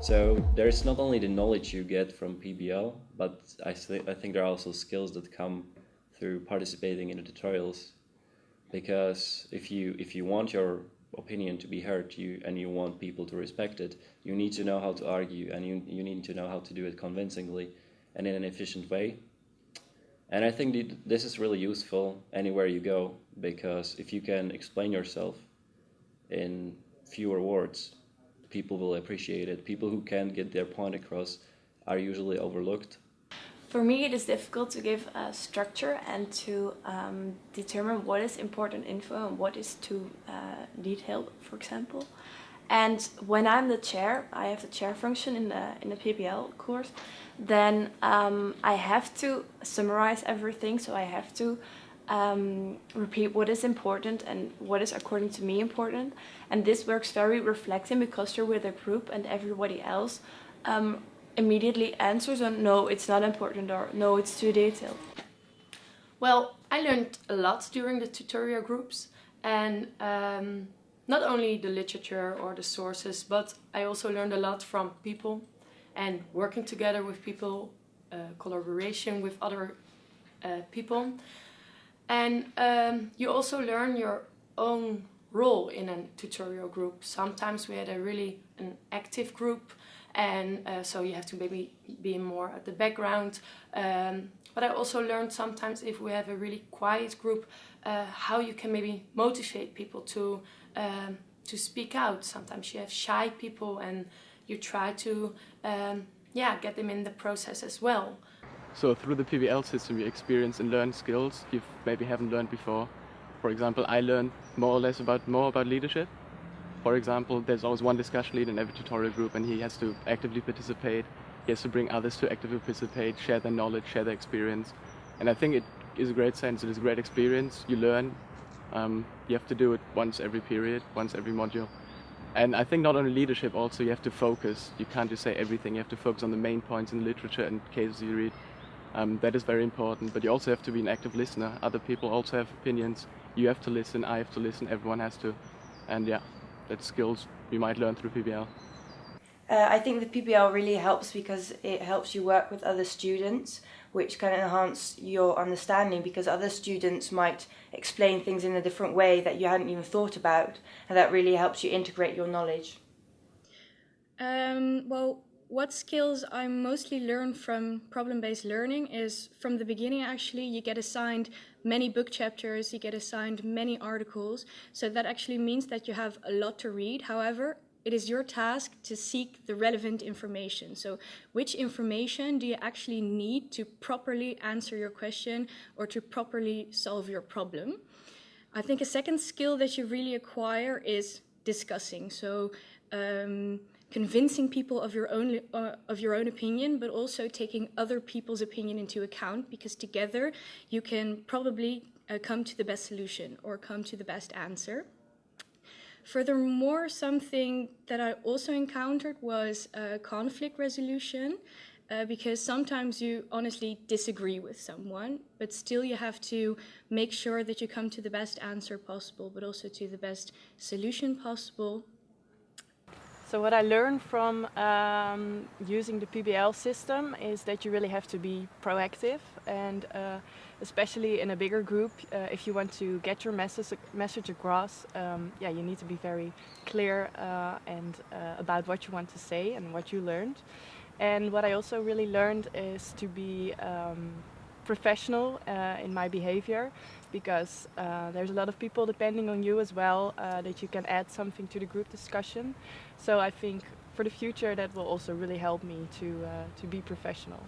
So there's not only the knowledge you get from PBL, but I think there are also skills that come through participating in the tutorials. Because if you want your opinion to be heard, and you want people to respect it, you need to know how to argue, and you need to know how to do it convincingly and in an efficient way. And I think this is really useful anywhere you go, because if you can explain yourself in fewer words, people will appreciate it. People who can't get their point across are usually overlooked. For me, it is difficult to give a structure and to determine what is important info and what is too detailed, for example. And when I'm the chair, I have the chair function in the PBL course, then I have to summarize everything. So I have to repeat what is important and what is according to me important. And this works very reflecting, because you're with a group and everybody else immediately answers on no, it's not important, or no, it's too detailed. Well, I learned a lot during the tutorial groups, and not only the literature or the sources, but I also learned a lot from people and working together with people, collaboration with other people. And you also learn your own role in a tutorial group. Sometimes we had an active group, and so you have to maybe be more at the background. But I also learned sometimes, if we have a really quiet group, how you can maybe motivate people to speak out. Sometimes you have shy people, and you try to get them in the process as well. So through the PBL system, you experience and learn skills you maybe haven't learned before. For example, I learned more about leadership. For example, there's always one discussion lead in every tutorial group, and he has to actively participate. He has to bring others to actively participate, share their knowledge, share their experience. And I think it is a great sense. It is a great experience. You learn. You have to do it once every period, once every module. And I think not only leadership, also you have to focus. You can't just say everything. You have to focus on the main points in the literature and cases you read. That is very important. But you also have to be an active listener. Other people also have opinions. You have to listen. I have to listen. Everyone has to. And yeah, that's skills you might learn through PBL. I think the PBL really helps because it helps you work with other students, which can enhance your understanding, because other students might explain things in a different way that you hadn't even thought about, and that really helps you integrate your knowledge. Well, what skills I mostly learn from problem-based learning is, from the beginning actually, you get assigned many book chapters, you get assigned many articles, so that actually means that you have a lot to read. However, it is your task to seek the relevant information. So which information do you actually need to properly answer your question or to properly solve your problem? I think a second skill that you really acquire is discussing. So convincing people of your own opinion, but also taking other people's opinion into account, because together you can probably come to the best solution or come to the best answer. Furthermore, something that I also encountered was conflict resolution, because sometimes you honestly disagree with someone, but still you have to make sure that you come to the best answer possible, but also to the best solution possible. So what I learned from using the PBL system is that you really have to be proactive, and especially in a bigger group, if you want to get your message across, you need to be very clear and about what you want to say and what you learned. And what I also really learned is to be professional in my behavior, because there's a lot of people depending on you as well, that you can add something to the group discussion. So I think for the future that will also really help me to be professional.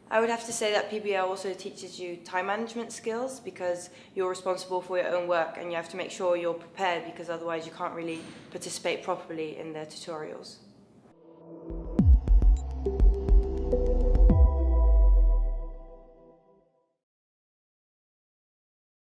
I would have to say that PBL also teaches you time management skills, because you're responsible for your own work and you have to make sure you're prepared, because otherwise you can't really participate properly in the tutorials.